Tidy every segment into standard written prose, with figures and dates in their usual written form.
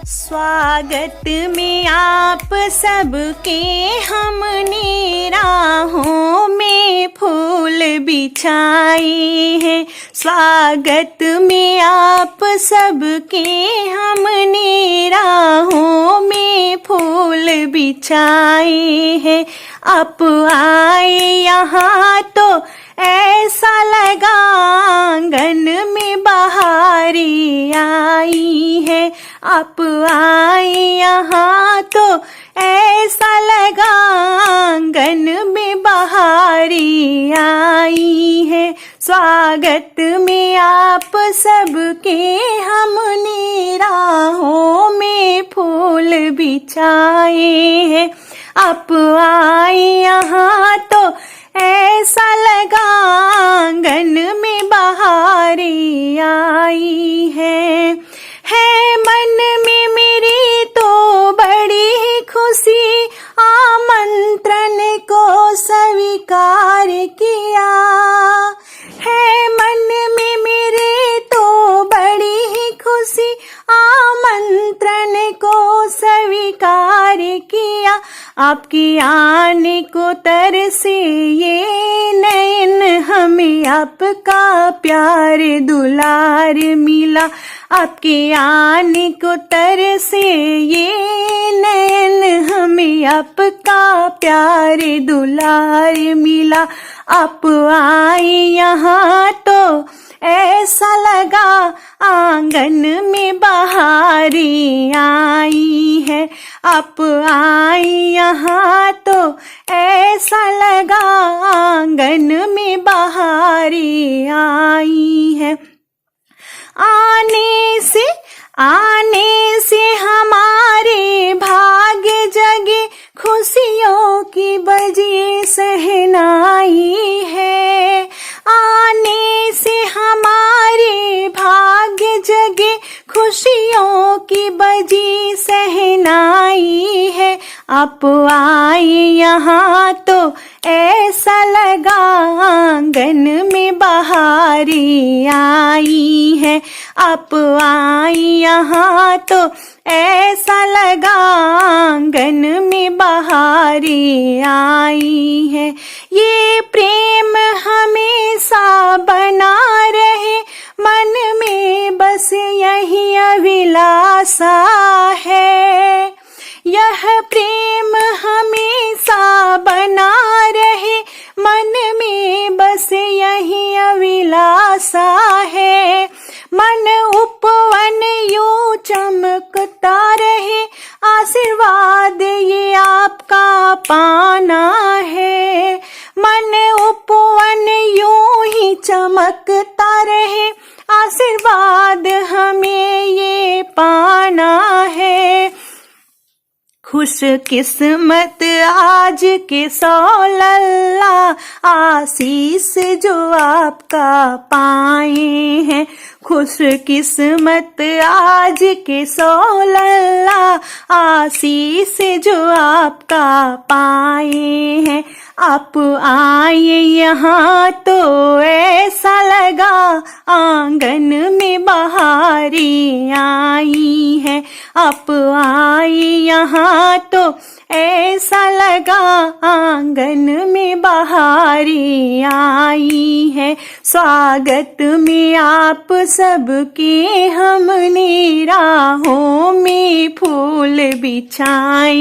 स्वागत में आप सबके हमने राहों में फूल बिछाए हैं। स्वागत में आप सबके हमने राहों में फूल बिछाए हैं। आप आए यहाँ तो ऐसा लगा आंगन में बहारी आई है। आप आए यहाँ तो ऐसा लगा आंगन में बहारी आई है। स्वागत में आप सबके हमने राहों में फूल बिछाए हैं। आप आए यहाँ तो ऐसा लगा आंगन में बहारी आई है मन में मेरी तो बड़ी ही खुशी आमंत्रण को स्वीकार किया है। मन में मेरे तो बड़ी ही खुशी आमंत्रण को स्वीकार किया। आपकी आने को तरसे ये नैन, हमें आपका प्यार दुलार मिला। आपके आने को तरसे ये नैन, हमें आपका प्यार दुलार मिला। आप आए यहाँ तो ऐसा लगा आंगन में बहारी आई है। आप आए यहाँ तो ऐसा लगा आंगन में बहारी आई है। आने से हमारे भाग्य जगे, खुशियों की बजी सहनाई है। आने से हमारे भाग्य जगे, खुशियों की बजी सहनाई है। आप आए यहाँ तो ऐसा लगा आंगन में बहारी आई है। आप आए यहाँ तो ऐसा लगा आंगन में बहारी आई है। ये प्रेम हमेशा बना रहे, मन में बस यही अभिलाषा है। यह प्रेम हमेशा बना रहे, मन में बस यही अभिलाषा है। मन उपवन यूं चमकता रहे, आशीर्वाद ये आपका पाना है। मन उपवन यूं ही चमकता रहे, आशीर्वाद हमें ये पाना है। खुश किस्मत आज के सौलल्ला, आशीष जो आपका पाए हैं। खुश किस्मत आज के सौलल्ला, आशीष जो आपका पाए हैं। आप आए यहाँ तो ऐसा लगा आंगन में बहारी आई है। आप आए यहाँ तो ऐसा लगा आंगन में बहारी आई है। स्वागत में आप सबके हमने राहों में फूल बिछाए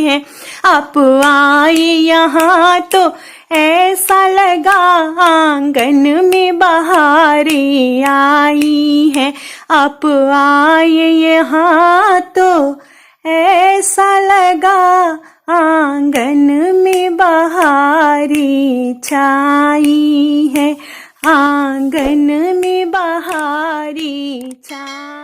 हैं। आप आए यहाँ तो ऐसा लगा आंगन में बहारी आई है। आप आए यहाँ तो ऐसा लगा आंगन में बहारी छाई है। आंगन में बहारी छाई।